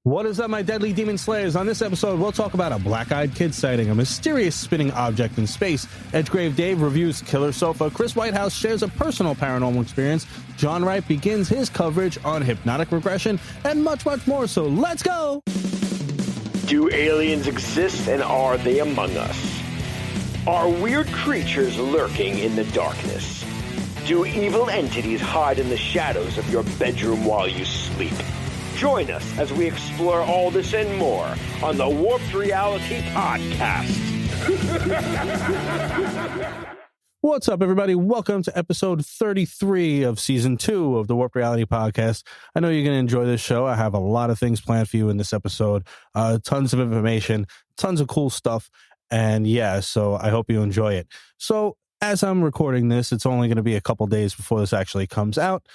What is up, my deadly demon slayers? On this episode, we'll talk about a black-eyed kid sighting, a mysterious spinning object in space. Edgegrave Dave reviews Killer Sofa. Chris Whitehouse shares a personal paranormal experience. John Wright begins his coverage on hypnotic regression, and much, much more. So let's go! Do aliens exist, and are they among us? Are weird creatures lurking in the darkness? Do evil entities hide in the shadows of your bedroom while you sleep? Join us as we explore all this and more on the Warped Reality Podcast. What's up, everybody? Welcome to episode 33 of season 2 of the Warped Reality Podcast. I know you're going to enjoy this show. I have a lot of things planned for you in this episode. Tons of information, tons of cool stuff. And yeah, so I hope you enjoy it. So as I'm recording this, it's only going to be a couple days before this actually comes out.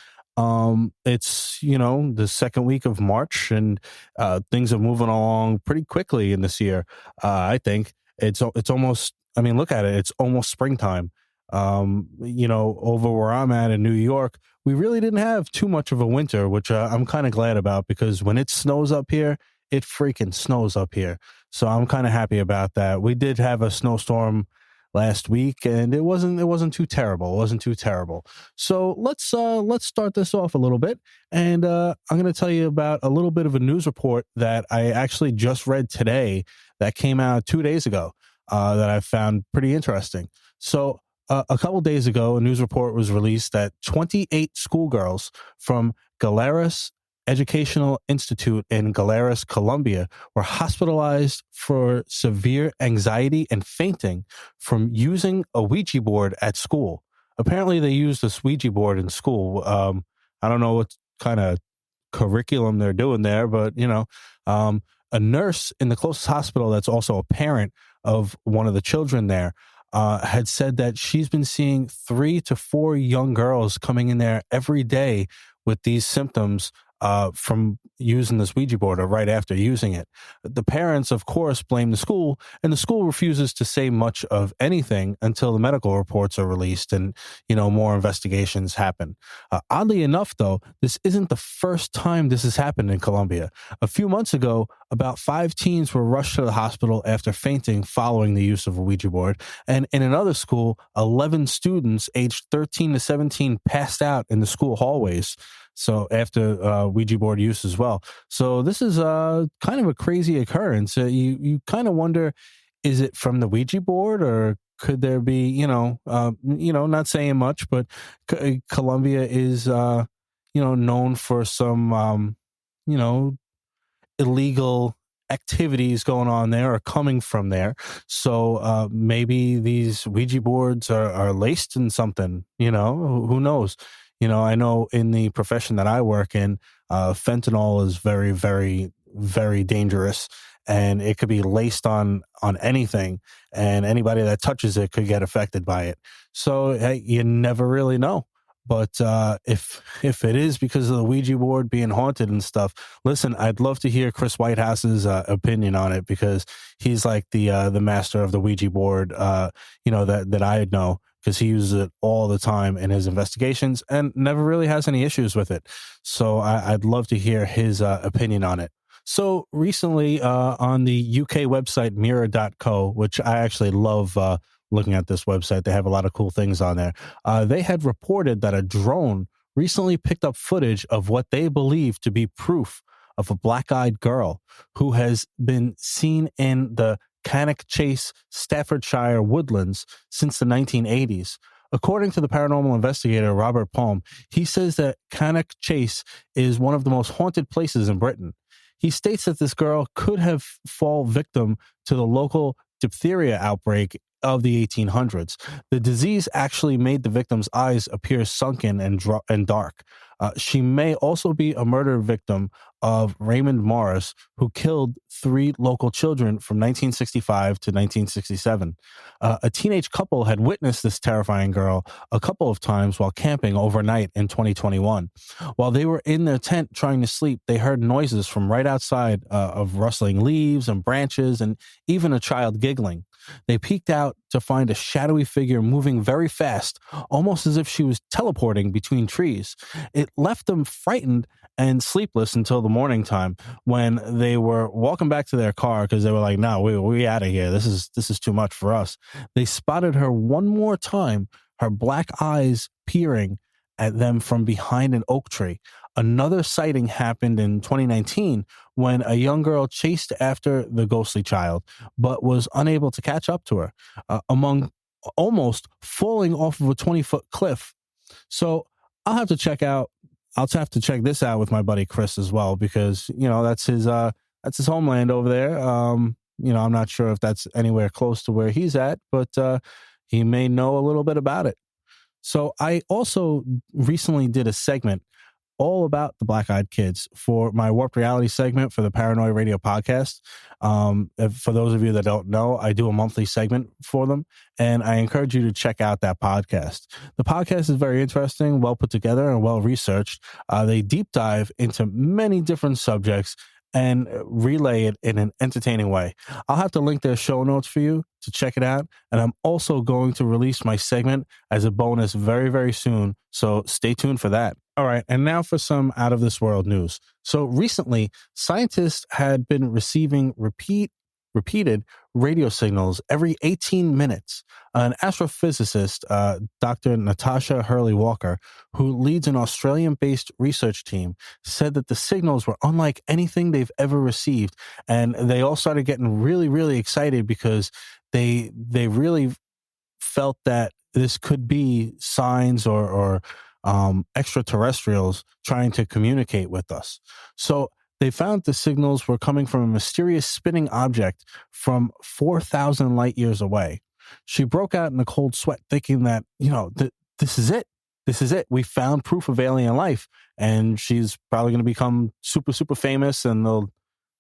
It's, the second week of March, and things are moving along pretty quickly in this year. I think it's almost, look at it. It's almost springtime. Over where I'm at in New York, we really didn't have too much of a winter, which I'm kind of glad about, because when it snows up here, it freaking snows up here. So I'm kind of happy about that. We did have a snowstorm last week, and it wasn't too terrible. It wasn't too terrible. So let's start this off a little bit, and I'm going to tell you about a little bit of a news report that I actually just read today that came out 2 days ago that I found pretty interesting. So a couple days ago, a news report was released that 28 schoolgirls from Galeras Educational Institute in Galeras, Colombia, were hospitalized for severe anxiety and fainting from using a Ouija board at school. Apparently, they used this Ouija board in school. I don't know what kind of curriculum they're doing there, but, a nurse in the closest hospital that's also a parent of one of the children there had said that she's been seeing 3 to 4 young girls coming in there every day with these symptoms from using this Ouija board or right after using it. The parents, of course, blame the school, and the school refuses to say much of anything until the medical reports are released and, more investigations happen. Oddly enough, though, this isn't the first time this has happened in Colombia. A few months ago, about 5 teens were rushed to the hospital after fainting following the use of a Ouija board. And in another school, 11 students aged 13 to 17 passed out in the school hallways. So after Ouija board use as well. So this is kind of a crazy occurrence. You kind of wonder, is it from the Ouija board, or could there be, not saying much, but Colombia is, known for some, illegal activities going on there or coming from there. So maybe these Ouija boards are laced in something, who knows? I know in the profession that I work in, fentanyl is very, very, very dangerous, and it could be laced on anything, and anybody that touches it could get affected by it. So you never really know. But if it is because of the Ouija board being haunted and stuff, listen, I'd love to hear Chris Whitehouse's opinion on it, because he's like the master of the Ouija board, that I know, because he uses it all the time in his investigations and never really has any issues with it. So I'd love to hear his opinion on it. So recently on the UK website mirror.co, which I actually love looking at this website, they have a lot of cool things on there. They had reported that a drone recently picked up footage of what they believe to be proof of a black-eyed girl who has been seen in the Cannock Chase, Staffordshire woodlands since the 1980s. According to the paranormal investigator Robert Palm, he says that Cannock Chase is one of the most haunted places in Britain. He states that this girl could have fallen victim to the local diphtheria outbreak of the 1800s. The disease actually made the victim's eyes appear sunken and dark. She may also be a murder victim of Raymond Morris, who killed 3 local children from 1965 to 1967. A teenage couple had witnessed this terrifying girl a couple of times while camping overnight in 2021. While they were in their tent trying to sleep, they heard noises from right outside of rustling leaves and branches, and even a child giggling. They peeked out to find a shadowy figure moving very fast, almost as if she was teleporting between trees. It left them frightened and sleepless until the morning time when they were walking back to their car because they were like, no, we out of here. This is too much for us. They spotted her one more time, her black eyes peering at them from behind an oak tree. Another sighting happened in 2019 when a young girl chased after the ghostly child, but was unable to catch up to her, among almost falling off of a 20-foot cliff. So I'll have to check this out with my buddy Chris as well, because, that's his homeland over there. I'm not sure if that's anywhere close to where he's at, but he may know a little bit about it. So I also recently did a segment all about the Black-Eyed Kids for my Warped Reality segment for the Paranoi radio podcast. For those of you that don't know, I do a monthly segment for them, and I encourage you to check out that podcast. The podcast is very interesting, well put together, and well researched. They deep dive into many different subjects and relay it in an entertaining way. I'll have to link their show notes for you to check it out. And I'm also going to release my segment as a bonus very, very soon. So stay tuned for that. All right. And now for some out of this world news. So recently, scientists had been receiving repeated radio signals every 18 minutes. An astrophysicist, Dr. Natasha Hurley-Walker, who leads an Australian-based research team, said that the signals were unlike anything they've ever received. And they all started getting really, really excited because they really felt that this could be signs or extraterrestrials trying to communicate with us. So they found the signals were coming from a mysterious spinning object from 4,000 light years away. She broke out in a cold sweat thinking that, this is it. This is it. We found proof of alien life. And she's probably going to become super, super famous, and they'll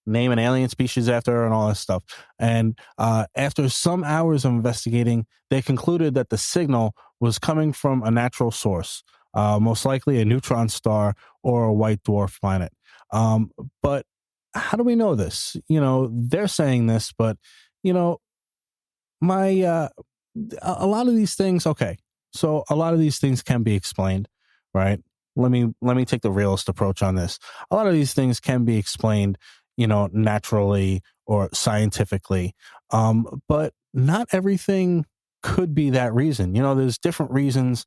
name an alien species after her and all that stuff. And after some hours of investigating, they concluded that the signal was coming from a natural source, most likely a neutron star or a white dwarf planet. But how do we know this? They're saying this, but, a lot of these things, okay. So a lot of these things can be explained, right? Let me take the realist approach on this. A lot of these things can be explained, naturally or scientifically. But not everything could be that reason. There's different reasons,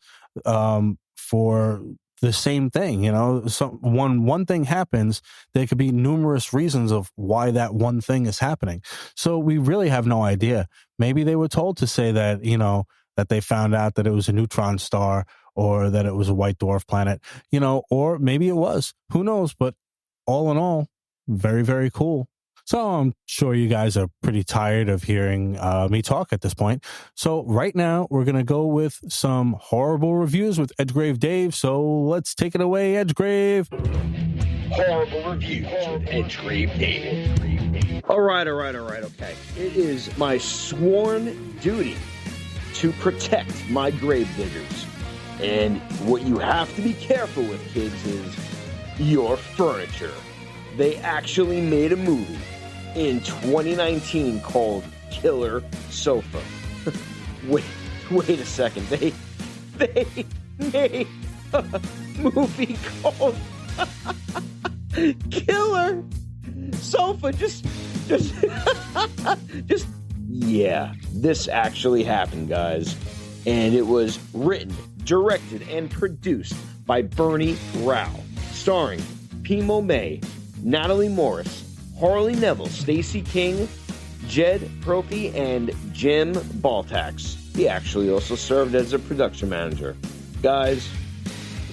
for the same thing. One thing happens, there could be numerous reasons of why that one thing is happening. So we really have no idea. Maybe they were told to say that, that they found out that it was a neutron star or that it was a white dwarf planet, or maybe it was. Who knows? But all in all, very, very cool. So I'm sure you guys are pretty tired of hearing me talk at this point. So right now, we're going to go with some horrible reviews with Edgegrave Dave. So let's take it away, Edgegrave. Horrible reviews with Edgegrave Dave. All right. Okay. It is my sworn duty to protect my grave diggers. And what you have to be careful with, kids, is your furniture. They actually made a movie in 2019 called Killer Sofa. Wait a second. They made a movie called Killer Sofa. Just yeah, this actually happened, guys. And it was written, directed, and produced by Bernie Rao, starring Pimo May, Natalie Morris, Harley Neville, Stacey King, Jed Profi, and Jim Baltax. He actually also served as a production manager. Guys,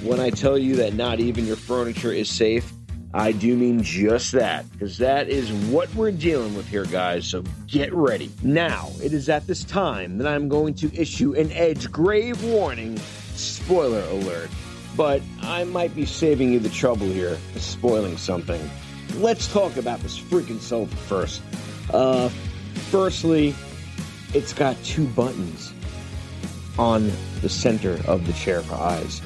when I tell you that not even your furniture is safe, I do mean just that, because that is what we're dealing with here, guys, so get ready. Now, it is at this time that I'm going to issue an Edgegrave warning, spoiler alert, but I might be saving you the trouble here, spoiling something. Let's talk about this freaking sofa first. Firstly, it's got 2 buttons on the center of the chair for eyes.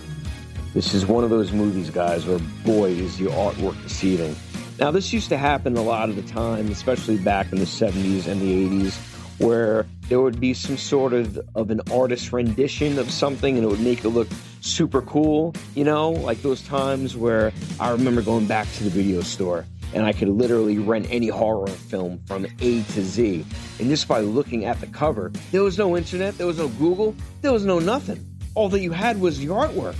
This is one of those movies, guys, where, boy, is the artwork deceiving. Now, this used to happen a lot of the time, especially back in the 70s and the 80s, where there would be some sort of an artist rendition of something, and it would make it look super cool, you know, like those times where I remember going back to the video store and I could literally rent any horror film from A to Z. And just by looking at the cover, there was no internet, there was no Google, there was no nothing. All that you had was the artwork.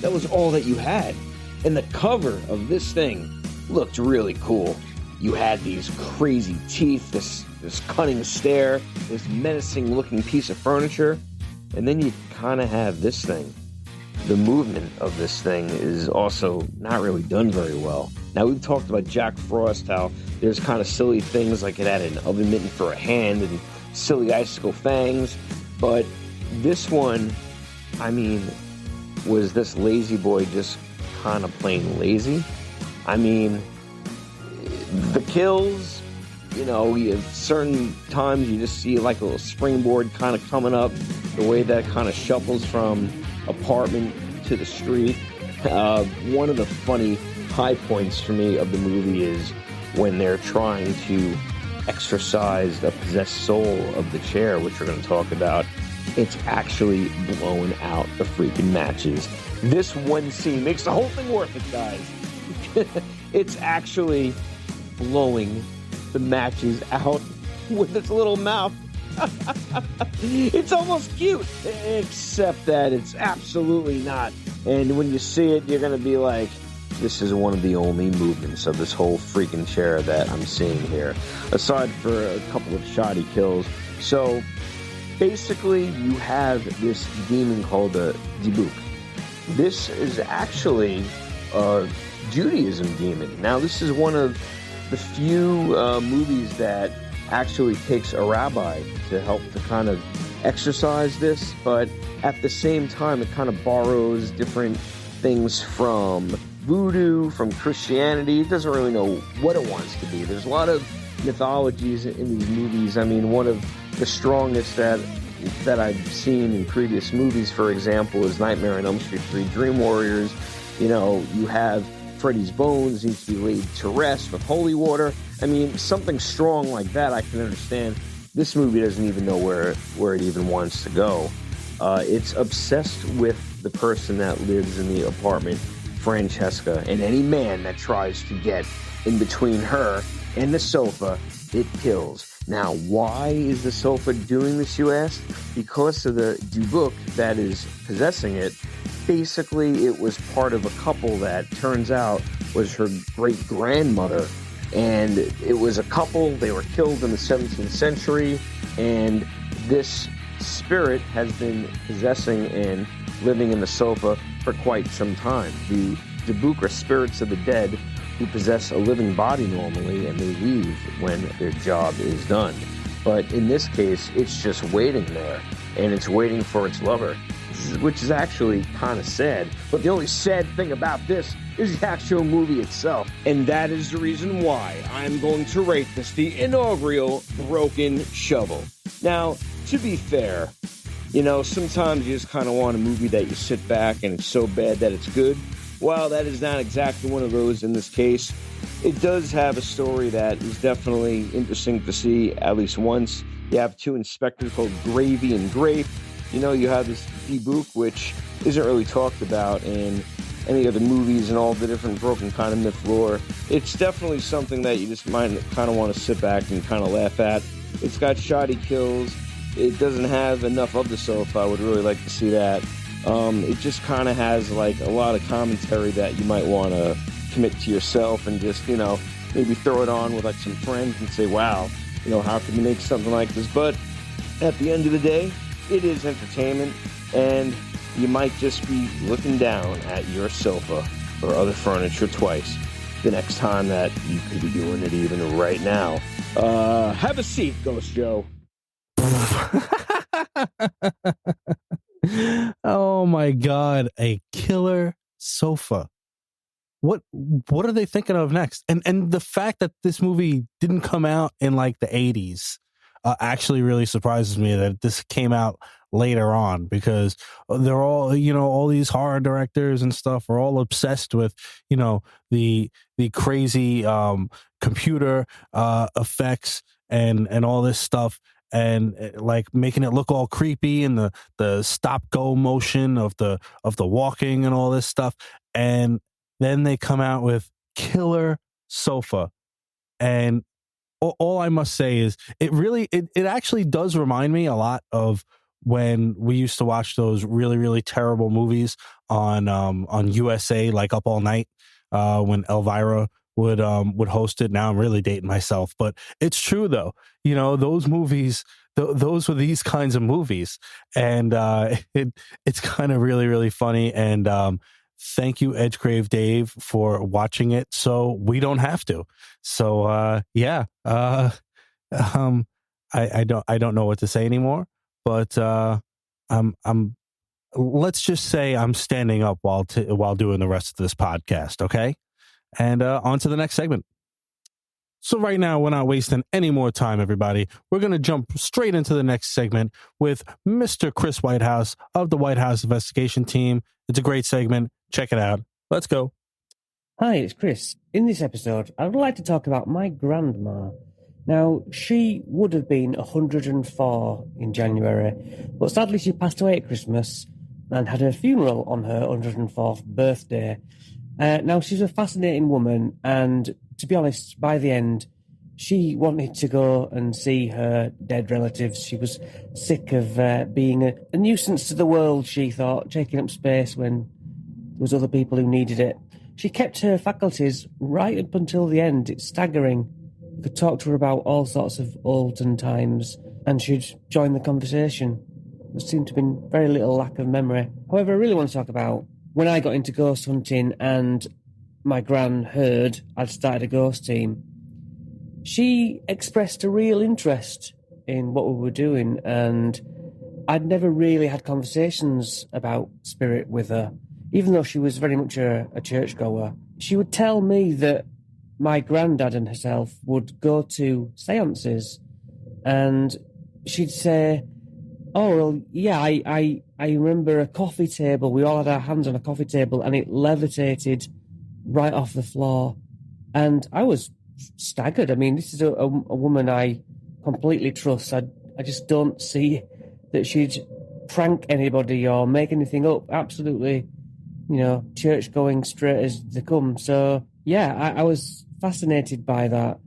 That was all that you had. And the cover of this thing looked really cool. You had these crazy teeth, this cunning stare, this menacing looking piece of furniture. And then you kind of have this thing. The movement of this thing is also not really done very well. Now, we've talked about Jack Frost, how there's kind of silly things like it had an oven mitten for a hand and silly icicle fangs. But this one, I mean, was this lazy boy just kind of plain lazy? I mean, the kills, you know, certain times you just see like a little springboard kind of coming up, the way that kind of shuffles from apartment to the street. One of the funny high points for me of the movie is when they're trying to exorcise the possessed soul of the chair, which we're going to talk about. It's actually blowing out the freaking matches. This one scene makes the whole thing worth it, guys. It's actually blowing the matches out with its little mouth. It's almost cute, except that it's absolutely not. And when you see it, you're going to be like, this is one of the only movements of this whole freaking chair that I'm seeing here, aside for a couple of shoddy kills. So basically, you have this demon called the Dibuk. This is actually a Judaism demon. Now, this is one of the few movies that actually takes a rabbi to help to kind of exorcise this, but at the same time, it kind of borrows different things from voodoo, from Christianity. It doesn't really know what it wants to be. There's a lot of mythologies in these movies. I mean, one of the strongest that I've seen in previous movies, for example, is Nightmare on Elm Street 3 Dream Warriors. You know, you have Freddy's bones needs to be laid to rest with holy water. I mean, something strong like that I can understand. This movie doesn't even know where it even wants to go. It's obsessed with the person that lives in the apartment, Francesca, and any man that tries to get in between her and the sofa, it kills. Now, why is the sofa doing this, you ask? Because of the Dubuk that is possessing it. Basically, it was part of a couple that turns out was her great-grandmother. And it was a couple, they were killed in the 17th century, and this spirit has been possessing and living in the sofa for quite some time. The Dubuk are spirits of the dead who possess a living body normally, and they leave when their job is done. But in this case, it's just waiting there, and it's waiting for its lover, which is actually kind of sad. But the only sad thing about this is the actual movie itself. And that is the reason why I'm going to rate this the inaugural Broken Shovel. Now, to be fair, you know, sometimes you just kind of want a movie that you sit back and it's so bad that it's good. Well, that is not exactly one of those in this case. It does have a story that is definitely interesting to see at least once. You have two inspectors called Gravy and Grape. You know, you have this Dibuk, which isn't really talked about in any of the movies and all the different broken kind of myth lore. It's definitely something that you just might kind of want to sit back and kind of laugh at. It's got shoddy kills. It doesn't have enough of the sofa. I would really like to see that. It just kind of has like a lot of commentary that you might want to commit to yourself and just, you know, maybe throw it on with like some friends and say, wow, you know, how can you make something like this? But at the end of the day, it is entertainment, and you might just be looking down at your sofa or other furniture twice the next time that you could be doing it even right now. Have a seat, Ghost Joe. Oh my God, a killer sofa. What are they thinking of next? And the fact that this movie didn't come out in like the 80s actually really surprises me that this came out later on, because they're all, you know, all these horror directors and stuff are all obsessed with, you know, the crazy computer effects and all this stuff. and like making it look all creepy, and the stop go motion of the walking and all this stuff. And then they come out with Killer Sofa. And all I must say is it actually does remind me a lot of when we used to watch those really, really terrible movies on USA, like Up All Night, when Elvira would host it. Now I'm really dating myself, but it's true though. You know, those movies, those were these kinds of movies, and it's kind of really, really funny. And thank you, Edgegrave Dave, for watching it so we don't have to. So I don't know what to say anymore, but I'm let's just say I'm standing up while doing the rest of this podcast, okay? And on to the next segment. So right now, we're not wasting any more time, everybody. We're going to jump straight into the next segment with Mr. Chris Whitehouse of the Whitehouse Investigation Team. It's a great segment. Check it out. Let's go. Hi, it's Chris. In this episode, I would like to talk about my grandma. Now, she would have been 104 in January, but sadly she passed away at Christmas and had her funeral on her 104th birthday. Now, she's a fascinating woman, and to be honest, by the end, she wanted to go and see her dead relatives. She was sick of being a nuisance to the world, she thought, taking up space when there was other people who needed it. She kept her faculties right up until the end. It's staggering. You could talk to her about all sorts of olden times, and she'd join the conversation. There seemed to have been very little lack of memory. However, I really want to talk about when I got into ghost hunting and my gran heard I'd started a ghost team. She expressed a real interest in what we were doing, and I'd never really had conversations about spirit with her, even though she was very much a churchgoer. She would tell me that my granddad and herself would go to seances, and she'd say, "Oh, well, yeah, I remember a coffee table. We all had our hands on a coffee table, and it levitated right off the floor." And I was staggered. I mean, this is a woman I completely trust. I just don't see that she'd prank anybody or make anything up. Absolutely, church going straight as they come. So, yeah, I was fascinated by that.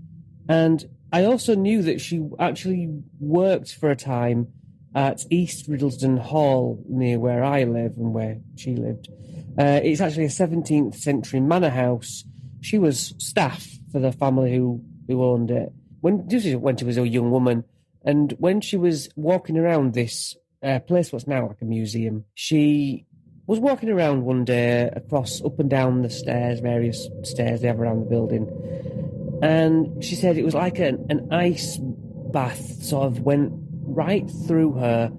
And I also knew that she actually worked for a time at East Riddlesden Hall, near where I live and where she lived. It's actually a 17th century manor house. She was staff for the family who owned it. When she was a young woman, and when she was walking around this place, what's now like a museum, she was walking around one day up and down the stairs, various stairs they have around the building, and she said it was like an ice bath sort of went right through her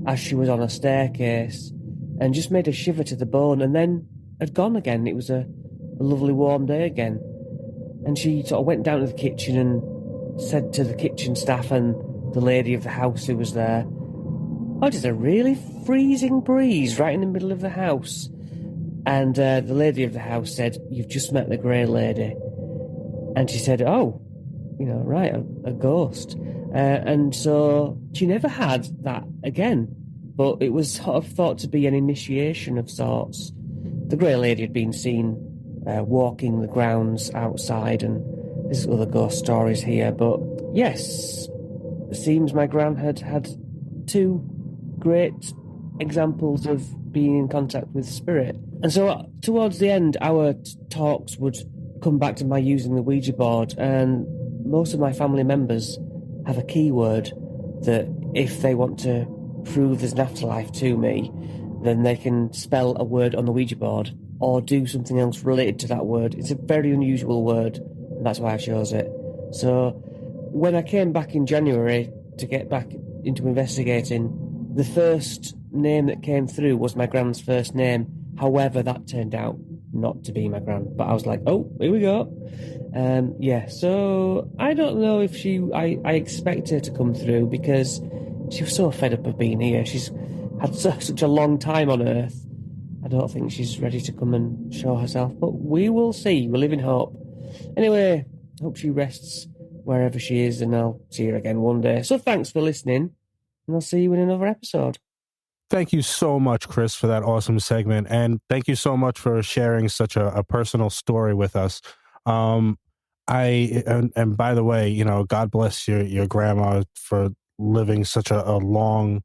as she was on a staircase and just made her shiver to the bone, and then had gone again. It was a lovely warm day again. And she sort of went down to the kitchen and said to the kitchen staff and the lady of the house who was there, "Oh, there's a really freezing breeze right in the middle of the house." And the lady of the house said, "You've just met the Grey Lady." And she said, "Oh, right, a ghost." And so she never had that again, but it was sort of thought to be an initiation of sorts. The Grey Lady had been seen walking the grounds outside, and there's other ghost stories here, but yes, it seems my gran had two great examples of being in contact with spirit. And so towards the end, our talks would come back to my using the Ouija board, and most of my family members have a keyword that if they want to prove there's an afterlife to me, then they can spell a word on the Ouija board or do something else related to that word. It's a very unusual word, and that's why I chose it. So when I came back in January to get back into investigating, the first name that came through was my gran's first name. However, that turned out not to be my gran. But I was like, oh, here we go. So I don't know if I expect her to come through because she was so fed up of being here. She's had such a long time on Earth. I don't think she's ready to come and show herself, but we will see. We live in hope. Anyway, hope she rests wherever she is, and I'll see her again one day. So thanks for listening, and I'll see you in another episode. Thank you so much, Chris, for that awesome segment. And thank you so much for sharing such a personal story with us. And by the way, you know, God bless your grandma for living such a long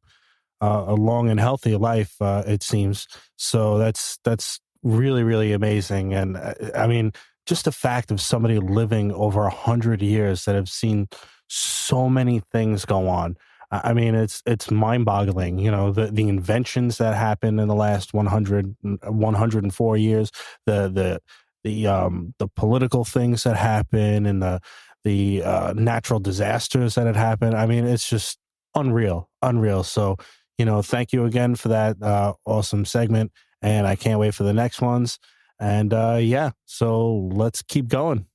and healthy life, it seems. So that's really, really amazing. And I mean, just the fact of somebody living over 100 years that have seen so many things go on. I mean, it's mind-boggling, you know, the inventions that happened in the last 104 years, the political things that happen, and the natural disasters that had happened. I mean, it's just unreal. So, you know, thank you again for that awesome segment, and I can't wait for the next ones. And yeah, so let's keep going.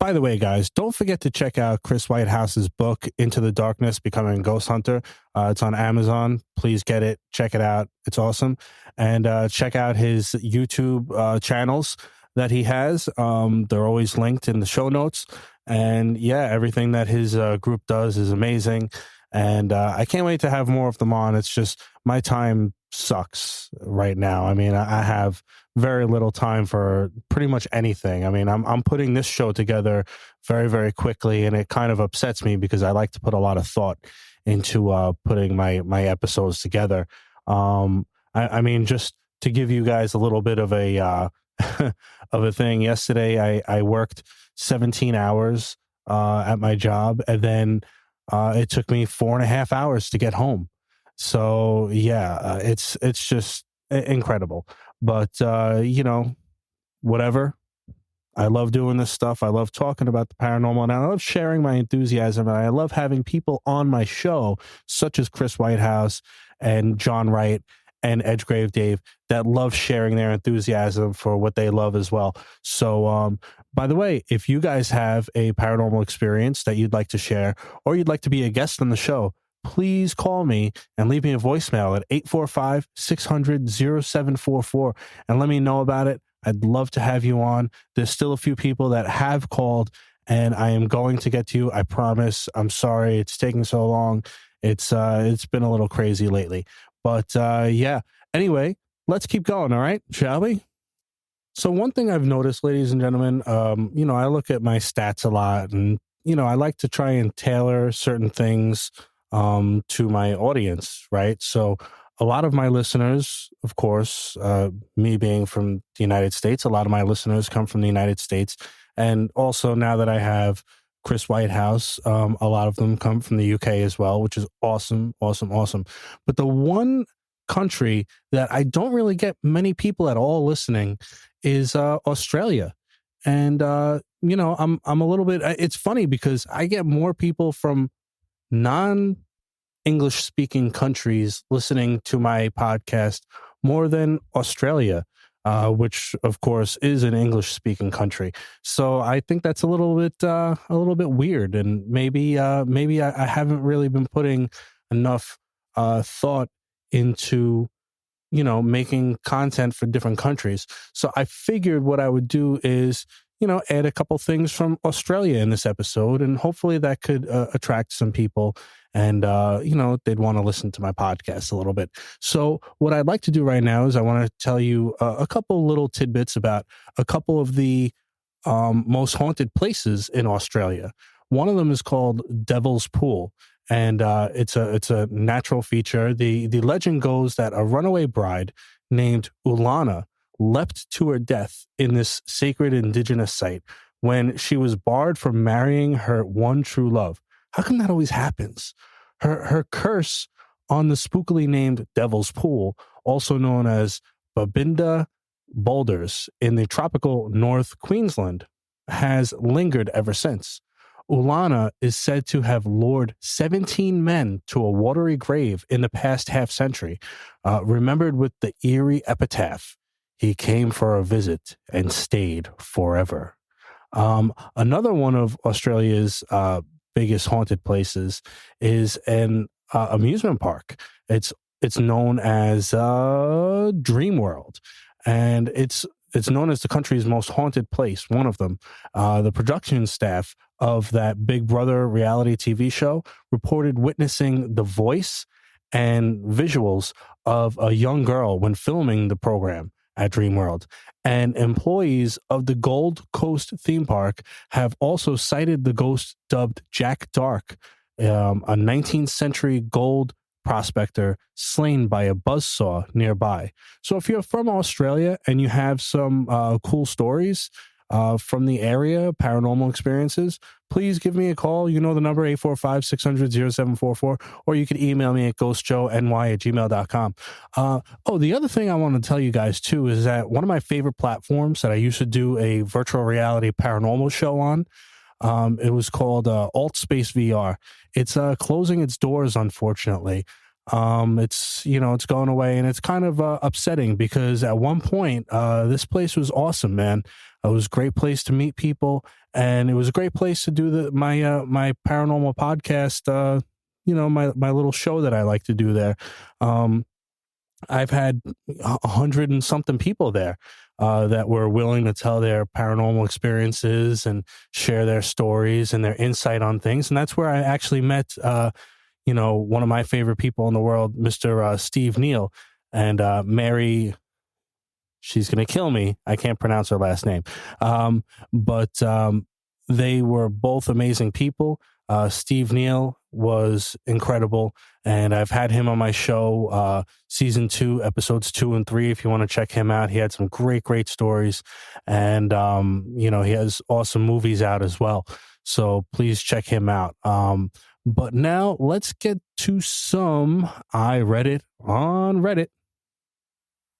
By the way, guys, don't forget to check out Chris Whitehouse's book, Into the Darkness, Becoming a Ghost Hunter. It's on Amazon. Please get it. Check it out. It's awesome. And check out his YouTube channels that he has. They're always linked in the show notes. And yeah, everything that his group does is amazing. And I can't wait to have more of them on. It's just my time sucks right now. I mean, I have very little time for pretty much anything. I mean, I'm putting this show together very, very quickly, and it kind of upsets me because I like to put a lot of thought into putting my episodes together. I mean, just to give you guys a little bit of a of a thing. Yesterday, I worked 17 hours at my job, and then it took me 4.5 hours to get home. So yeah, it's just incredible. But you know, whatever. I love doing this stuff. I love talking about the paranormal, and I love sharing my enthusiasm, and I love having people on my show, such as Chris Whitehouse and John Wright and Edgegrave Dave, that love sharing their enthusiasm for what they love as well. So, by the way, if you guys have a paranormal experience that you'd like to share, or you'd like to be a guest on the show, please call me and leave me a voicemail at 845-600-0744 and let me know about it. I'd love to have you on. There's still a few people that have called, and I am going to get to you. I promise. I'm sorry it's taking so long. It's been a little crazy lately. But yeah, anyway, let's keep going, all right? Shall we? So one thing I've noticed, ladies and gentlemen, you know, I look at my stats a lot, and, you know, I like to try and tailor certain things to my audience, right? So a lot of my listeners, of course, me being from the United States, a lot of my listeners come from the United States. And also now that I have Chris Whitehouse, a lot of them come from the UK as well, which is awesome. But the one country that I don't really get many people at all listening is Australia. And, you know, I'm a little bit, it's funny because I get more people from non-English speaking countries listening to my podcast more than Australia, which of course is an English speaking country. So I think that's a little bit weird, and maybe I haven't really been putting enough thought into, you know, making content for different countries. So I figured what I would do is, you know, add a couple things from Australia in this episode, and hopefully that could attract some people, and, you know, they'd want to listen to my podcast a little bit. So what I'd like to do right now is I want to tell you a couple little tidbits about a couple of the most haunted places in Australia. One of them is called Devil's Pool, and it's a natural feature. The legend goes that a runaway bride named Ulana leapt to her death in this sacred indigenous site when she was barred from marrying her one true love. How come that always happens? Her curse on the spookily named Devil's Pool, also known as Babinda Boulders in the tropical North Queensland, has lingered ever since. Ulana is said to have lured 17 men to a watery grave in the past half century, remembered with the eerie epitaph, "He came for a visit and stayed forever." Another one of Australia's biggest haunted places is an amusement park. It's known as Dream World, and it's known as the country's most haunted place, one of them. The production staff of that Big Brother reality TV show reported witnessing the voice and visuals of a young girl when filming the program at Dreamworld. And employees of the Gold Coast theme park have also cited the ghost dubbed Jack Dark, a 19th century gold prospector slain by a buzzsaw nearby. So if you're from Australia and you have some cool stories from the area, paranormal experiences, please give me a call. You know the number, 845-600-0744, or you can email me at ghostjoeny@gmail.com. The other thing I want to tell you guys too is that one of my favorite platforms that I used to do a virtual reality paranormal show on, it was called Alt Space VR. It's closing its doors, unfortunately. It's going away, and it's kind of upsetting because at one point this place was awesome, man. It was a great place to meet people, and it was a great place to do my my paranormal podcast, my little show that I like to do there. I've had 100 and something people there that were willing to tell their paranormal experiences and share their stories and their insight on things. And that's where I actually met, one of my favorite people in the world, Mr. Steve Neal, and Mary. She's going to kill me. I can't pronounce her last name. But they were both amazing people. Steve Neal was incredible, and I've had him on my show, season 2, episodes 2 and 3. If you want to check him out, he had some great stories, and he has awesome movies out as well. So please check him out. But now let's get to some I read it on Reddit.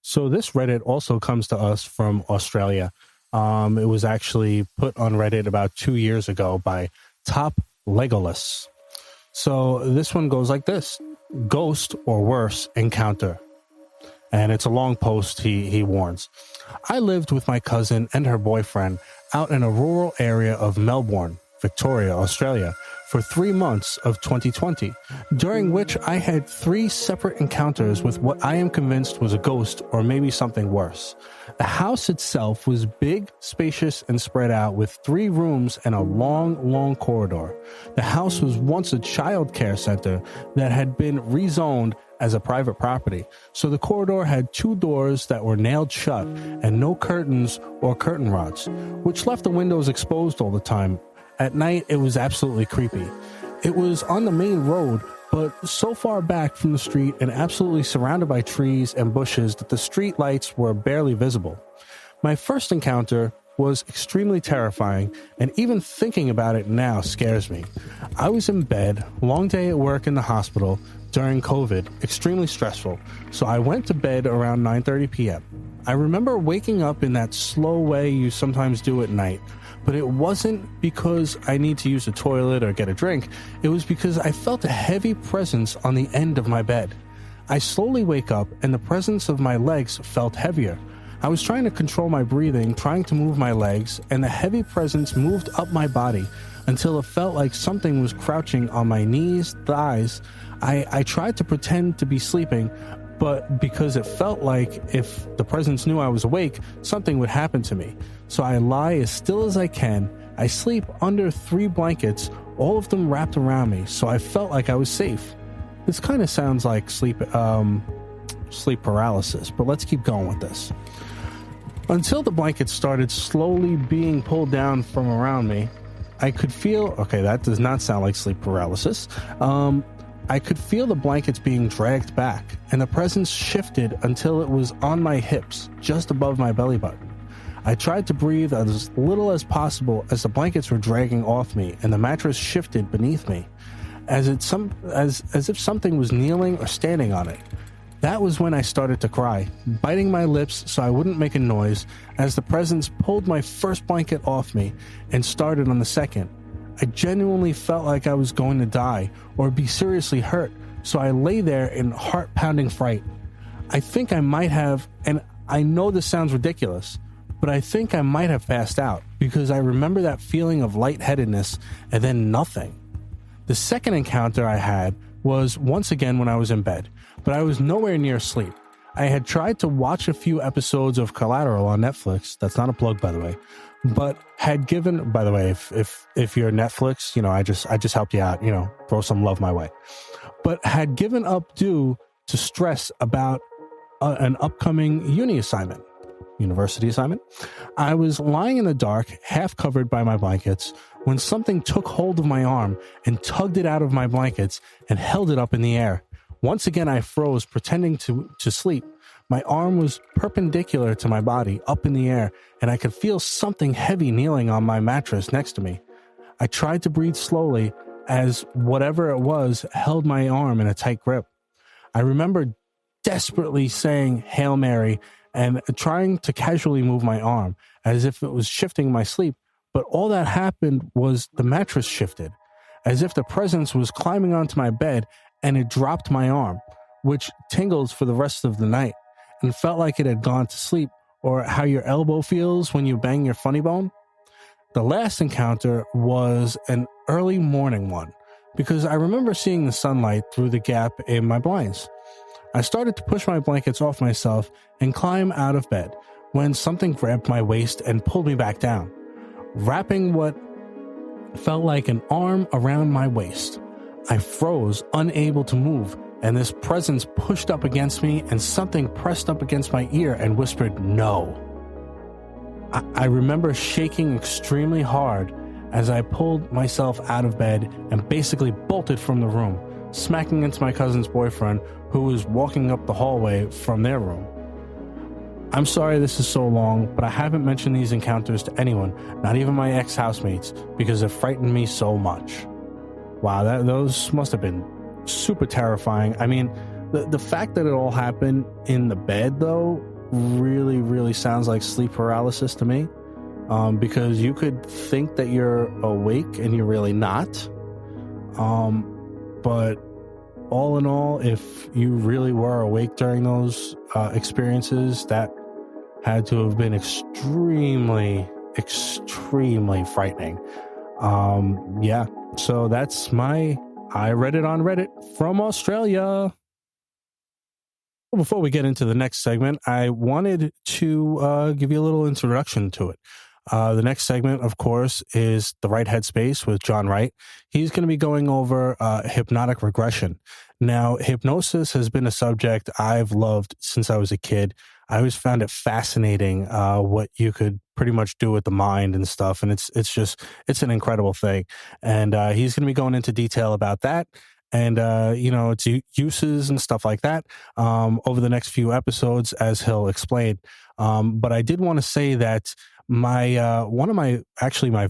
So this Reddit also comes to us from Australia. It was actually put on Reddit about 2 years ago by Top Legolas. So this one goes like this: ghost or worse encounter. And it's a long post, he warns. I lived with my cousin and her boyfriend out in a rural area of Melbourne, Victoria, Australia, for 3 months of 2020, during which I had 3 separate encounters with what I am convinced was a ghost or maybe something worse. The house itself was big, spacious, and spread out with 3 rooms and a long corridor. The house was once a child care center that had been rezoned as a private property, so the corridor had 2 doors that were nailed shut and no curtains or curtain rods, which left the windows exposed all the time. At night, it was absolutely creepy. It was on the main road, but so far back from the street and absolutely surrounded by trees and bushes that the street lights were barely visible. My first encounter was extremely terrifying, and even thinking about it now scares me. I was in bed, long day at work in the hospital during COVID, extremely stressful, so I went to bed around 9:30 p.m. I remember waking up in that slow way you sometimes do at night, but it wasn't because I need to use the toilet or get a drink. It was because I felt a heavy presence on the end of my bed. I slowly wake up and the presence of my legs felt heavier. I was trying to control my breathing, trying to move my legs, and the heavy presence moved up my body until it felt like something was crouching on my knees, thighs. I tried to pretend to be sleeping, but because it felt like if the presence knew I was awake, something would happen to me. So I lie as still as I can. I sleep under 3 blankets, all of them wrapped around me, so I felt like I was safe. This kind of sounds like sleep paralysis, but let's keep going with this. Until the blankets started slowly being pulled down from around me, I could feel... Okay, that does not sound like sleep paralysis. I could feel the blankets being dragged back, and the presence shifted until it was on my hips, just above my belly button. I tried to breathe as little as possible as the blankets were dragging off me and the mattress shifted beneath me, as if something was kneeling or standing on it. That was when I started to cry, biting my lips so I wouldn't make a noise, as the presence pulled my first blanket off me and started on the second. I genuinely felt like I was going to die or be seriously hurt, so I lay there in heart-pounding fright. I think I might have, and I know this sounds ridiculous, but I think I might have passed out because I remember that feeling of lightheadedness and then nothing. The second encounter I had was once again when I was in bed, but I was nowhere near asleep. I had tried to watch a few episodes of Collateral on Netflix. That's not a plug, by the way. but had given, by the way, if you're Netflix, I just helped you out, throw some love my way, but had given up due to stress about an upcoming university assignment. I was lying in the dark, half covered by my blankets, when something took hold of my arm and tugged it out of my blankets and held it up in the air. Once again, I froze, pretending to sleep. My arm was perpendicular to my body, up in the air, and I could feel something heavy kneeling on my mattress next to me. I tried to breathe slowly as whatever it was held my arm in a tight grip. I remember desperately saying Hail Mary and trying to casually move my arm as if it was shifting my sleep, but all that happened was the mattress shifted, as if the presence was climbing onto my bed, and it dropped my arm, which tingled for the rest of the night and felt like it had gone to sleep, or how your elbow feels when you bang your funny bone. The last encounter was an early morning one, because I remember seeing the sunlight through the gap in my blinds. I started to push my blankets off myself and climb out of bed when something grabbed my waist and pulled me back down, wrapping what felt like an arm around my waist. I froze, unable to move, and this presence pushed up against me, and something pressed up against my ear and whispered, "No." I remember shaking extremely hard as I pulled myself out of bed and basically bolted from the room, smacking into my cousin's boyfriend, who was walking up the hallway from their room. I'm sorry this is so long, but I haven't mentioned these encounters to anyone, not even my ex-housemates, because it frightened me so much. Wow, those must have been super terrifying. I mean, the fact that it all happened in the bed, though, really, really sounds like sleep paralysis to me, because you could think that you're awake and you're really not. But all in all, if you really were awake during those experiences, that had to have been extremely, extremely frightening. Yeah, so that's I read it on Reddit from Australia. Before we get into the next segment, I wanted to give you a little introduction to it. The next segment, of course, is The Right Headspace with John Wright. He's going to be going over hypnotic regression. Now, hypnosis has been a subject I've loved since I was a kid. I always found it fascinating what you could pretty much do with the mind and stuff. And it's an incredible thing. And he's going to be going into detail about that. And, its uses and stuff like that over the next few episodes, as he'll explain. But I did want to say that my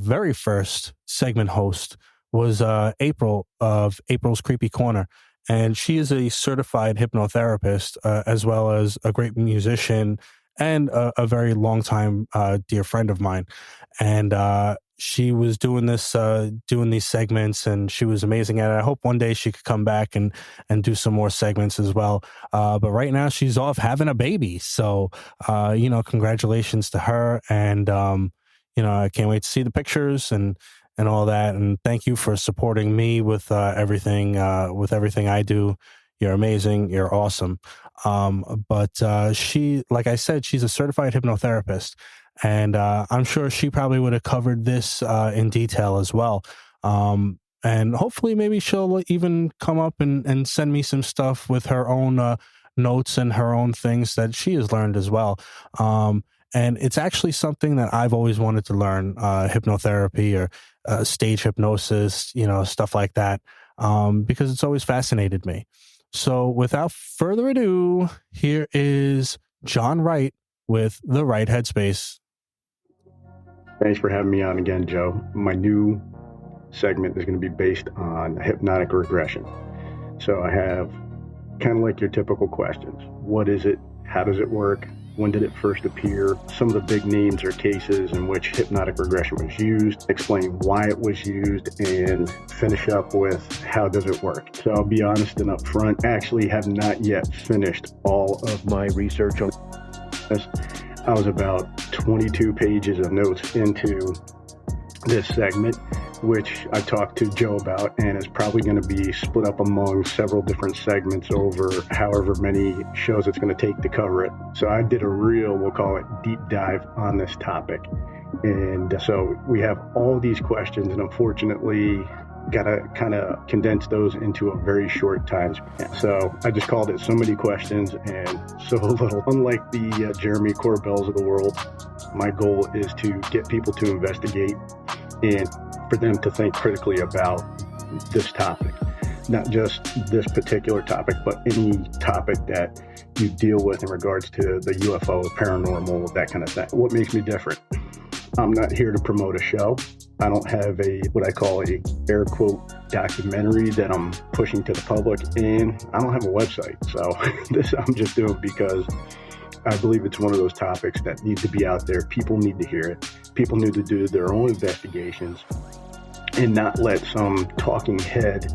very first segment host was April of April's Creepy Corner. And she is a certified hypnotherapist, as well as a great musician and a very long time dear friend of mine. And she was doing these segments, and she was amazing at it. I hope one day she could come back and do some more segments as well. But right now she's off having a baby. So, congratulations to her. And, I can't wait to see the pictures and all that. And thank you for supporting me with everything I do. You're amazing. You're awesome. But she, like I said, she's a certified hypnotherapist. And I'm sure she probably would have covered this in detail as well. And hopefully maybe she'll even come up and send me some stuff with her own notes and her own things that she has learned as well. And it's actually something that I've always wanted to learn, hypnotherapy or stage hypnosis, stuff like that, because it's always fascinated me. So without further ado, here is John Wright with The Right Headspace. Thanks for having me on again, Joe. My new segment is going to be based on hypnotic regression. So I have kind of like your typical questions. What is it? How does it work? When did it first appear? Some of the big names or cases in which hypnotic regression was used, explain why it was used, and finish up with how does it work. So I'll be honest and upfront, I actually have not yet finished all of my research on this. I was about 22 pages of notes into this segment, which I talked to Joe about, and is probably going to be split up among several different segments over however many shows it's going to take to cover it. So I did a real, we'll call it deep dive on this topic. And so we have all these questions, and unfortunately got to kind of condense those into a very short time span. So I just called it So Many Questions and So Little. Unlike the Jeremy Corbells of the world, my goal is to get people to investigate and for them to think critically about this topic. Not just this particular topic, but any topic that you deal with in regards to the UFO, paranormal, that kind of thing. What makes me different? I'm not here to promote a show. I don't have what I call a air quote documentary that I'm pushing to the public, and I don't have a website. So this I'm just doing because I believe it's one of those topics that needs to be out there. People need to hear it. People need to do their own investigations and not let some talking head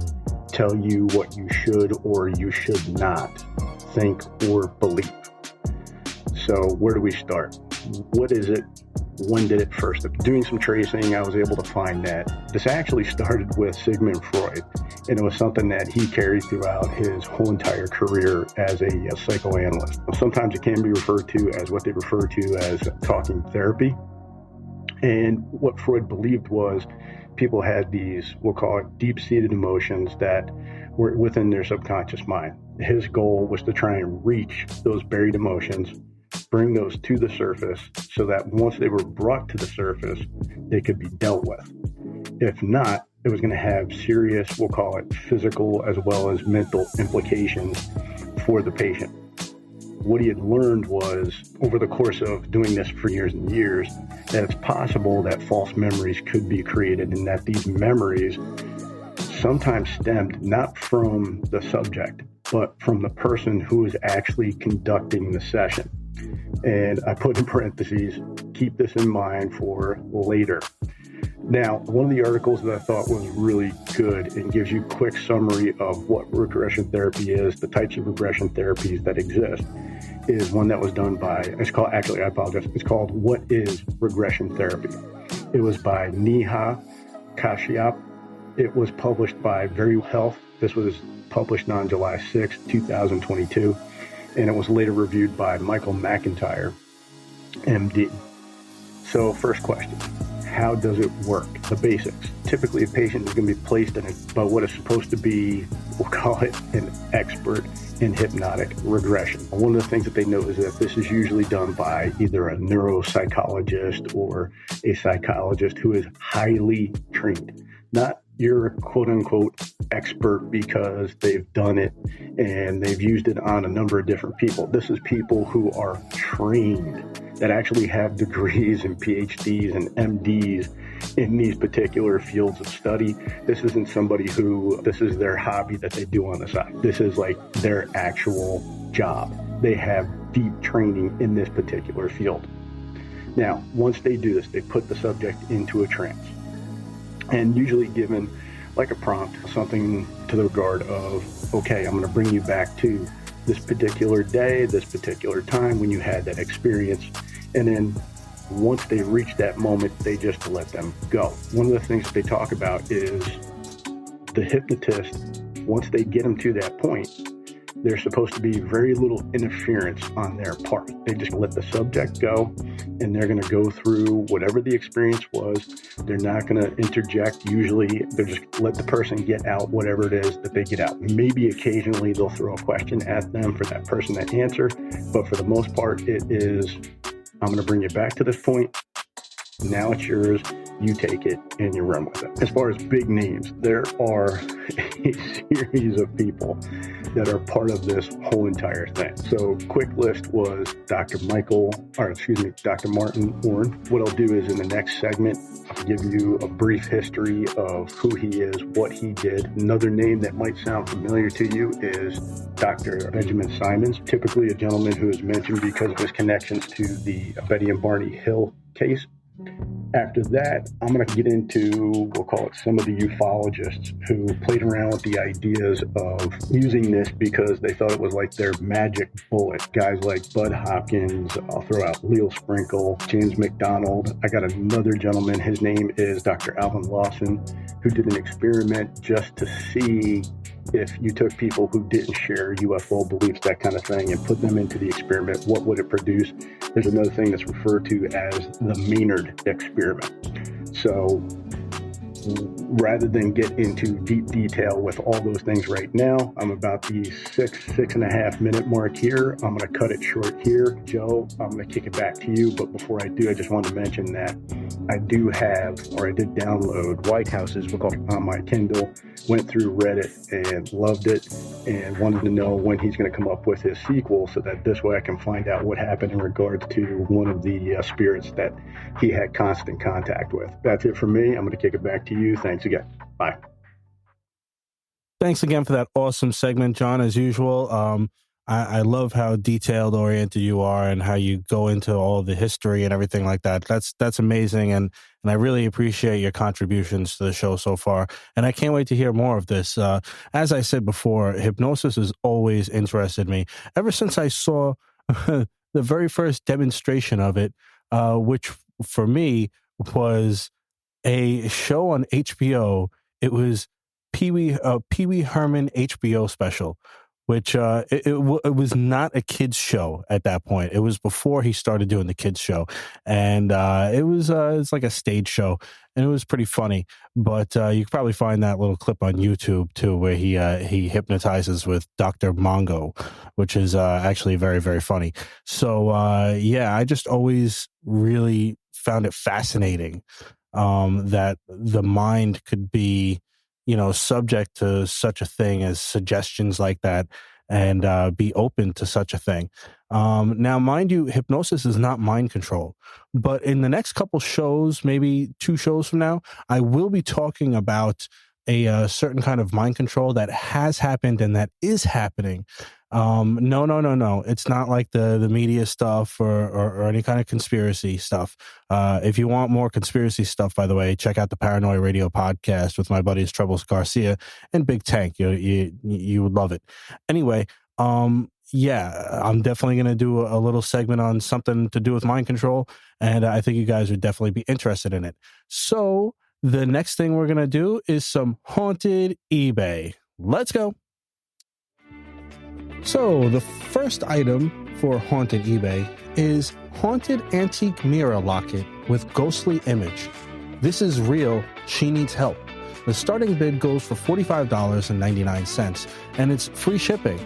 tell you what you should or you should not think or believe. So where do we start? What is it? When did it first? Doing some tracing, I was able to find that this actually started with Sigmund Freud, and it was something that he carried throughout his whole entire career as a psychoanalyst. Sometimes it can be referred to as what they refer to as talking therapy. And what Freud believed was people had these, we'll call it deep-seated emotions that were within their subconscious mind. His goal was to try and reach those buried emotions, bring those to the surface so that once they were brought to the surface, they could be dealt with. If not, it was going to have serious, we'll call it physical as well as mental implications for the patient. What he had learned was, over the course of doing this for years and years, that it's possible that false memories could be created and that these memories sometimes stemmed not from the subject, but from the person who is actually conducting the session. And I put in parentheses, keep this in mind for later. Now, one of the articles that I thought was really good and gives you a quick summary of what regression therapy is, the types of regression therapies that exist, is one that was done by, it's called What is Regression Therapy? It was by Neha Kashyap. It was published by Very Health. This was published on July 6, 2022. And it was later reviewed by Michael McIntyre, MD. So first question, how does it work? The basics. Typically a patient is going to be placed in what is supposed to be, we'll call it an expert in hypnotic regression. One of the things that they know is that this is usually done by either a neuropsychologist or a psychologist who is highly trained. Not your quote unquote expert because they've done it and they've used it on a number of different people. This is people who are trained, that actually have degrees and PhDs and MDs in these particular fields of study. This isn't somebody who, this is their hobby that they do on the side. This is like their actual job. They have deep training in this particular field. Now, once they do this, they put the subject into a trance. And usually given like a prompt, something to the regard of, okay, I'm going to bring you back to this particular day, this particular time when you had that experience. And then once they reach that moment, they just let them go. One of the things that they talk about is the hypnotist, once they get them to that point, there's supposed to be very little interference on their part. They just let the subject go, and they're going to go through whatever the experience was. They're not going to interject. Usually, they're just let the person get out whatever it is that they get out. Maybe occasionally they'll throw a question at them for that person to answer, but for the most part, it is, I'm going to bring you back to this point. Now it's yours. You take it and you run with it. As far as big names, there are a series of people that are part of this whole entire thing. So quick list was Dr. Martin Orne. What I'll do is in the next segment, I'll give you a brief history of who he is, what he did. Another name that might sound familiar to you is Dr. Benjamin Simons, typically a gentleman who is mentioned because of his connections to the Betty and Barney Hill case. After that, I'm going to get into, we'll call it some of the ufologists who played around with the ideas of using this because they thought it was like their magic bullet. Guys like Bud Hopkins, I'll throw out Leo Sprinkle, James McDonald. I got another gentleman, his name is Dr. Alvin Lawson, who did an experiment just to see if you took people who didn't share UFO beliefs, that kind of thing, and put them into the experiment, what would it produce? There's another thing that's referred to as the Maynard experiment. So rather than get into deep detail with all those things right now, I'm about the 6.5 minute mark here. I'm going to cut it short here. Joe, I'm going to kick it back to you. But before I do, I just want to mention that I did download Whitehouse's book on my Kindle, went through, read it, and loved it, and wanted to know when he's going to come up with his sequel so that this way I can find out what happened in regards to one of the spirits that he had constant contact with. That's it for me. I'm going to kick it back to you. Thanks again. Bye. Thanks again for that awesome segment, John, as usual. I love how detailed oriented you are and how you go into all the history and everything like that. That's amazing. And I really appreciate your contributions to the show so far. And I can't wait to hear more of this. As I said before, hypnosis has always interested me ever since I saw the very first demonstration of it, which for me was a show on HBO. It was Pee Wee Herman HBO special, which it was not a kids show at that point. It was before he started doing the kids show, and it's like a stage show, and it was pretty funny. But you could probably find that little clip on YouTube too, where he hypnotizes with Dr. Mongo, which is actually very, very funny. So I just always really found it fascinating that the mind could be, subject to such a thing as suggestions like that, and be open to such a thing. Now, mind you, hypnosis is not mind control, but in the next couple shows, maybe 2 shows from now, I will be talking about a certain kind of mind control that has happened and that is happening. No. It's not like the media stuff or any kind of conspiracy stuff. If you want more conspiracy stuff, by the way, check out the Paranoi radio podcast with my buddies Trebles Garcia and Big Tank. You would love it. Anyway, I'm definitely going to do a little segment on something to do with mind control, and I think you guys would definitely be interested in it. So the next thing we're going to do is some haunted eBay. Let's go. So the first item for haunted eBay is haunted antique mirror locket with ghostly image. This is real. She needs help. The starting bid goes for $45.99, and it's free shipping,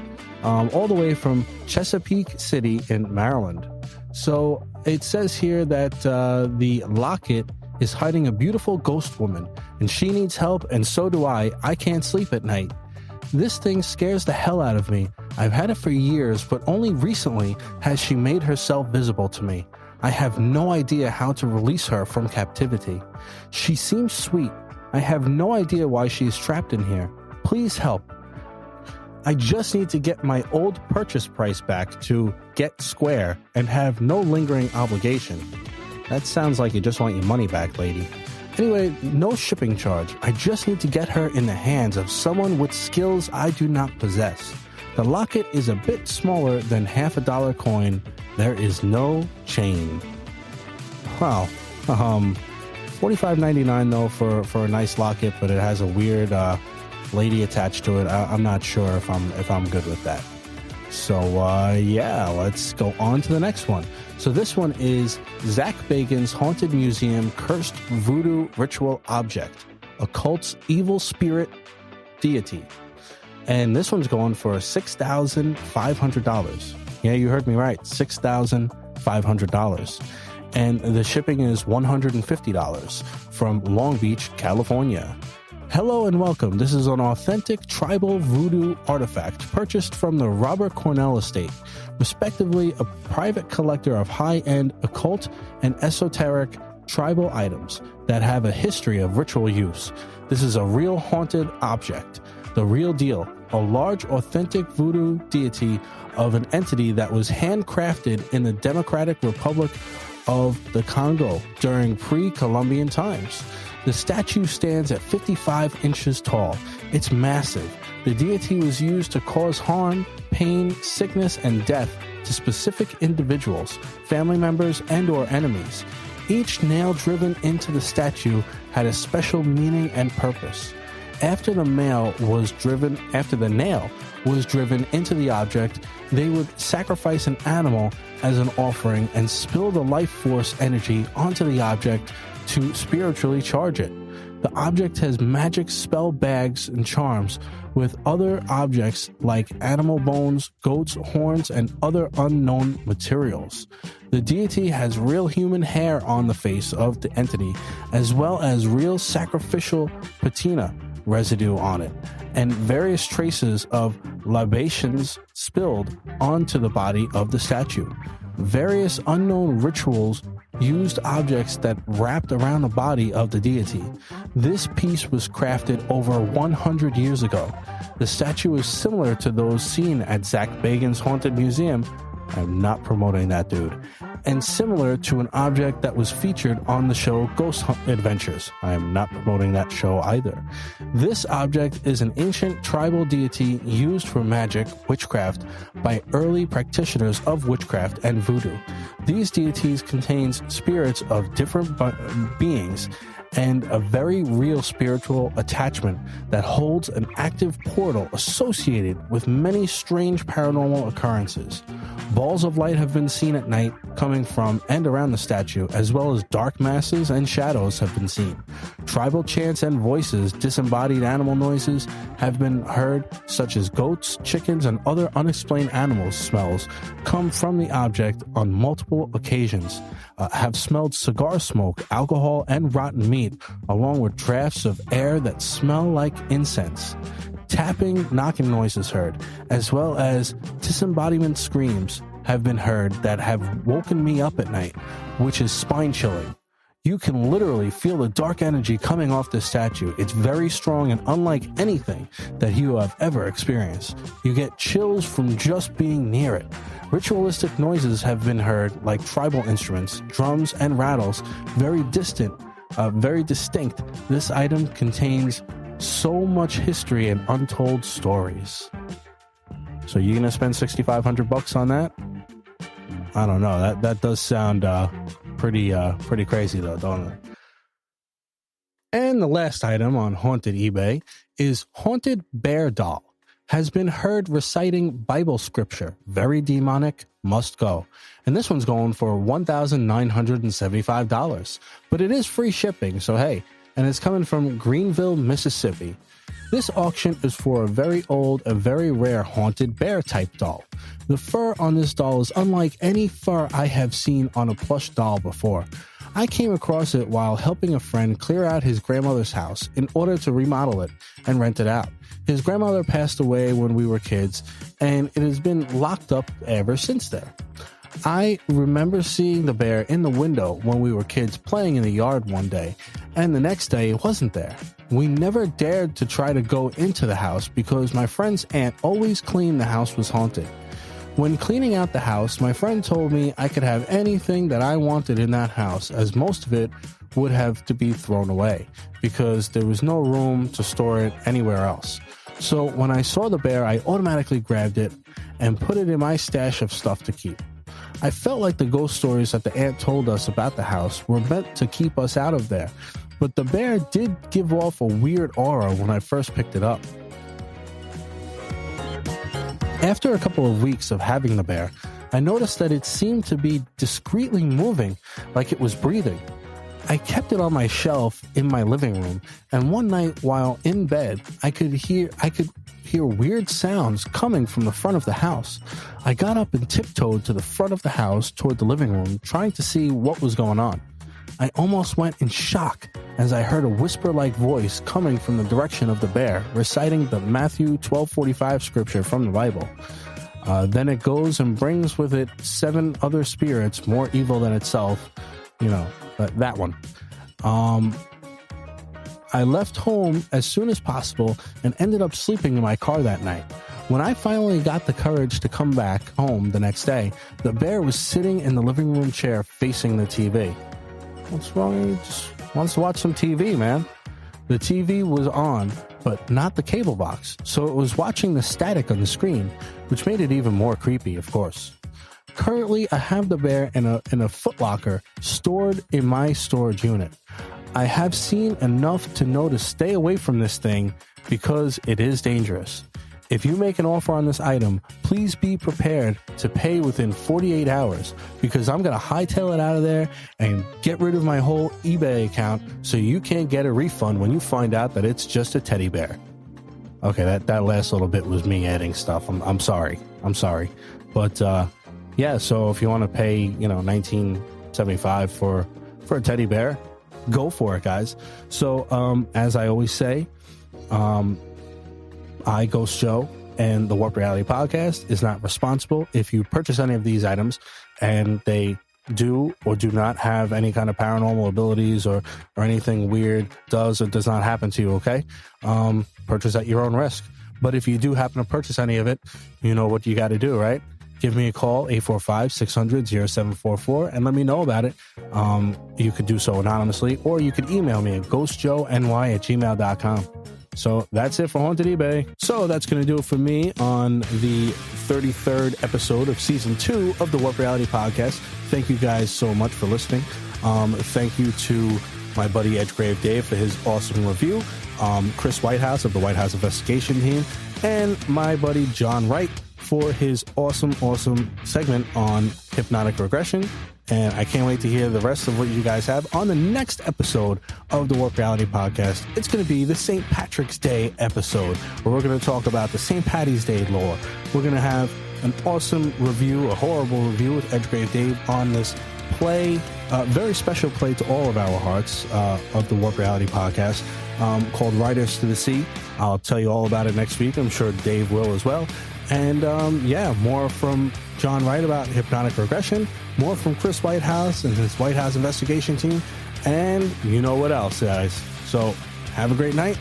all the way from Chesapeake City in Maryland. So it says here that the locket is hiding a beautiful ghost woman, and she needs help, and so do I. I can't sleep at night. This thing scares the hell out of me. I've had it for years, but only recently has she made herself visible to me. I have no idea how to release her from captivity. She seems sweet. I have no idea why she is trapped in here. Please help. I just need to get my old purchase price back to get square and have no lingering obligation. That sounds like you just want your money back, lady. Anyway, no shipping charge. I just need to get her in the hands of someone with skills I do not possess. The locket is a bit smaller than half a dollar coin. There is no chain. Wow. $45.99 though for a nice locket, but it has a weird lady attached to it. I'm not sure if I'm good with that. So let's go on to the next one. So this one is Zach Bagan's Haunted Museum Cursed Voodoo Ritual Object, occult's evil spirit deity. And this one's going for $6,500. Yeah, you heard me right. $6,500. And the shipping is $150 from Long Beach, California. Hello and welcome. This is an authentic tribal voodoo artifact purchased from the Robert Cornell estate, respectively a private collector of high-end occult and esoteric tribal items that have a history of ritual use. This is a real haunted object, the real deal, a large authentic voodoo deity of an entity that was handcrafted in the Democratic Republic of the Congo during pre-Columbian times. The statue stands at 55 inches tall. It's massive. The deity was used to cause harm, pain, sickness, and death to specific individuals, family members, and/or enemies. Each nail driven into the statue had a special meaning and purpose. after the nail was driven into the object, they would sacrifice an animal as an offering and spill the life force energy onto the object to spiritually charge it. The object has magic spell bags and charms with other objects like animal bones, goats' horns, and other unknown materials. The deity has real human hair on the face of the entity, as well as real sacrificial patina residue on it, and various traces of libations spilled onto the body of the statue. Various unknown rituals used objects that wrapped around the body of the deity. This piece was crafted over 100 years ago. The statue is similar to those seen at Zach Bagans' Haunted Museum. I'm not promoting that dude. And similar to an object that was featured on the show Ghost Adventures. I am not promoting that show either. This object is an ancient tribal deity used for magic, witchcraft, by early practitioners of witchcraft and voodoo. These deities contain spirits of different beings and a very real spiritual attachment that holds an active portal associated with many strange paranormal occurrences. Balls of light have been seen at night coming from and around the statue, as well as dark masses and shadows have been seen. Tribal chants and voices, disembodied animal noises have been heard, such as goats, chickens, and other unexplained animal smells come from the object on multiple occasions. Have smelled cigar smoke, alcohol, and rotten meat, along with drafts of air that smell like incense. Tapping, knocking noises heard, as well as disembodiment screams have been heard that have woken me up at night, which is spine-chilling. You can literally feel the dark energy coming off the statue. It's very strong and unlike anything that you have ever experienced. You get chills from just being near it. Ritualistic noises have been heard, like tribal instruments, drums, and rattles, very distinct. This item contains so much history and untold stories. So you're gonna spend $6,500 on that? I don't know. That does sound pretty crazy though, don't it? And the last item on Haunted eBay is Haunted Bear Doll. Has been heard reciting Bible scripture. Very demonic, must go. And this one's going for $1,975. But it is free shipping, so hey. And it's coming from Greenville, Mississippi. This auction is for a very old, a very rare haunted bear type doll. The fur on this doll is unlike any fur I have seen on a plush doll before. I came across it while helping a friend clear out his grandmother's house in order to remodel it and rent it out. His grandmother passed away when we were kids, and it has been locked up ever since then. I remember seeing the bear in the window when we were kids playing in the yard one day, and the next day it wasn't there. We never dared to try to go into the house because my friend's aunt always claimed the house was haunted. When cleaning out the house, my friend told me I could have anything that I wanted in that house, as most of it would have to be thrown away because there was no room to store it anywhere else. So when I saw the bear, I automatically grabbed it and put it in my stash of stuff to keep. I felt like the ghost stories that the aunt told us about the house were meant to keep us out of there, but the bear did give off a weird aura when I first picked it up. After a couple of weeks of having the bear, I noticed that it seemed to be discreetly moving, like it was breathing. I kept it on my shelf in my living room, and one night while in bed, I could hear weird sounds coming from the front of the house. I got up and tiptoed to the front of the house toward the living room, trying to see what was going on. I almost went in shock as I heard a whisper-like voice coming from the direction of the bear, reciting the Matthew 12:45 scripture from the Bible. Then it goes and brings with it 7 other spirits more evil than itself. That one. I left home as soon as possible and ended up sleeping in my car that night. When I finally got the courage to come back home the next day, the bear was sitting in the living room chair facing the TV. What's wrong? He just wants to watch some TV, man. The TV was on, but not the cable box, so it was watching the static on the screen, which made it even more creepy, of course. Currently, I have the bear in a footlocker stored in my storage unit. I have seen enough to know to stay away from this thing because it is dangerous. If you make an offer on this item, please be prepared to pay within 48 hours because I'm going to hightail it out of there and get rid of my whole eBay account so you can't get a refund when you find out that it's just a teddy bear. Okay, that last little bit was me adding stuff. I'm sorry. But yeah, so if you want to pay, $19.75 for a teddy bear, go for it, guys. So as I always say, I, Ghost Joe, and the Warp Reality Podcast is not responsible if you purchase any of these items and they do or do not have any kind of paranormal abilities or anything weird does or does not happen to you, okay? Purchase at your own risk. But if you do happen to purchase any of it, you know what you got to do, right? Give me a call, 845-600-0744, and let me know about it. You could do so anonymously, or you could email me at ghostjoeny@gmail.com. So that's it for Haunted eBay. So that's going to do it for me on the 33rd episode of Season 2 of the Warp Reality Podcast. Thank you guys so much for listening. Thank you to my buddy Edgegrave Dave for his awesome review, Chris Whitehouse of the Whitehouse Investigation Team, and my buddy John Wright for his awesome segment on Hypnotic Regression. And I can't wait to hear the rest of what you guys have on the next episode of the Warp Reality Podcast. It's going to be the St. Patrick's Day episode, where we're going to talk about the St. Patty's Day lore. We're going to have an awesome review, a horrible review with Edgegrave Dave on this play, very special play to all of our hearts of the Warp Reality Podcast, called Riders to the Sea. I'll tell you all about it next week. I'm sure Dave will as well. And more from John Wright about Hypnotic Regression, more from Chris Whitehouse and his Whitehouse Investigation Team, and you know what else, guys. So have a great night,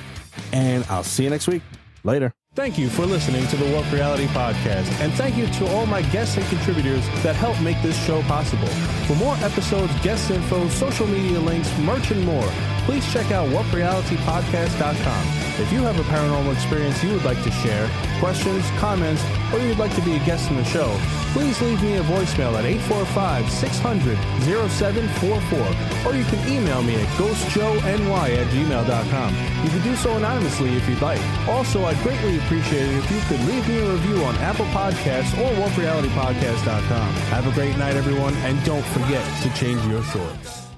and I'll see you next week. Later. Thank you for listening to the Warp Reality Podcast, and thank you to all my guests and contributors that help make this show possible. For more episodes, guest info, social media links, merch, and more, please check out warprealitypodcast.com. If you have a paranormal experience you would like to share, questions, comments, or you'd like to be a guest in the show, please leave me a voicemail at 845-600-0744, or you can email me at ghostjoeny@gmail.com. You can do so anonymously if you'd like. Also, I'd greatly appreciate it if you could leave me a review on Apple Podcasts or warprealitypodcast.com. Have a great night, everyone, and don't forget to change your shorts.